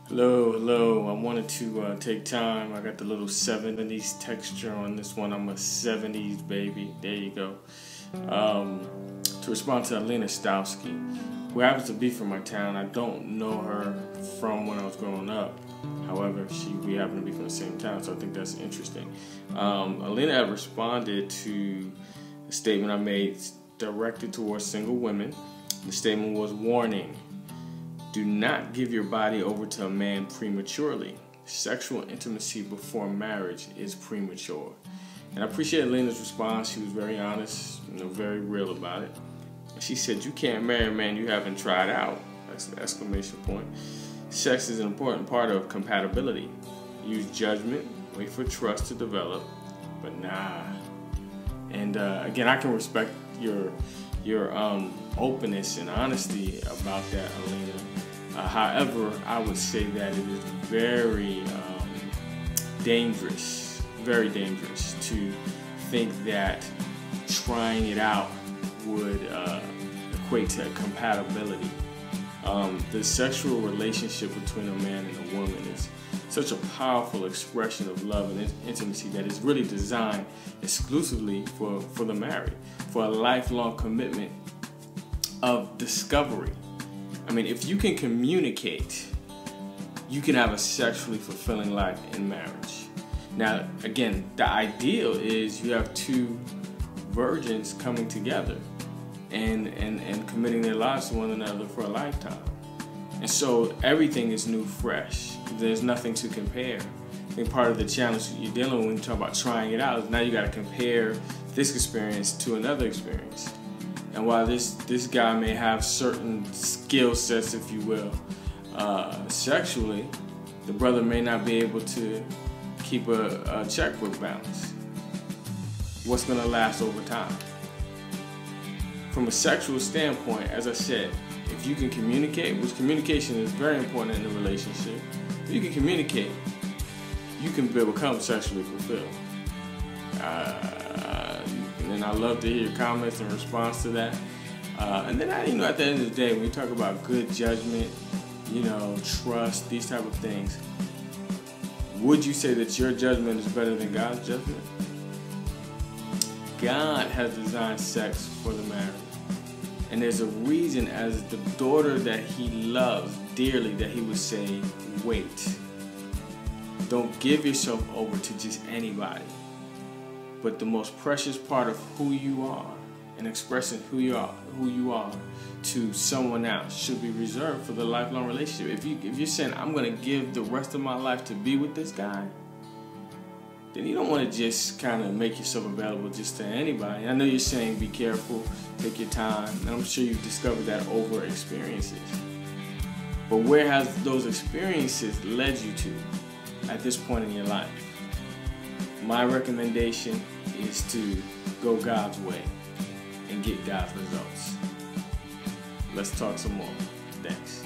Hello. I wanted to take time. I got the little 70s texture on this one. I'm a 70s baby. There you go. To respond to Alina Stowski, who happens to be from my town. I don't know her from when I was growing up. However, we happen to be from the same town, so I think that's interesting. Alina had responded to a statement I made directed towards single women. The statement was, warning: do not give your body over to a man prematurely. Sexual intimacy before marriage is premature. And I appreciate Alina's response. She was very honest, very real about it. She said, you can't marry a man you haven't tried out. That's the exclamation point. Sex is an important part of compatibility. Use judgment, wait for trust to develop, but nah. And again, I can respect your openness and honesty about that, Alina. However, I would say that it is very dangerous to think that trying it out would equate to compatibility. The sexual relationship between a man and a woman is such a powerful expression of love and intimacy that is really designed exclusively for the married, for a lifelong commitment of discovery. I mean, if you can communicate, you can have a sexually fulfilling life in marriage. Now, again, the ideal is you have two virgins coming together and committing their lives to one another for a lifetime. And so everything is new, fresh. There's nothing to compare. I think part of the challenge you're dealing with when you talk about trying it out is now you got to compare this experience to another experience. And while this guy may have certain skill sets, if you will, sexually, the brother may not be able to keep a checkbook balance. What's going to last over time? From a sexual standpoint, as I said, if you can communicate, which communication is very important in a relationship, if you can communicate, you can become sexually fulfilled. And I love to hear your comments in response to that. And then, at the end of the day, when we talk about good judgment, trust, these type of things, would you say that your judgment is better than God's judgment? God has designed sex for the married. And there's a reason, as the daughter that he loves dearly, that he would say, wait. Don't give yourself over to just anybody. But the most precious part of who you are and expressing who you are to someone else should be reserved for the lifelong relationship. If you're saying, I'm going to give the rest of my life to be with this guy, then you don't want to just kind of make yourself available just to anybody. I know you're saying be careful, take your time, and I'm sure you've discovered that over experiences. But where has those experiences led you to at this point in your life? My recommendation is to go God's way and get God's results. Let's talk some more. Thanks.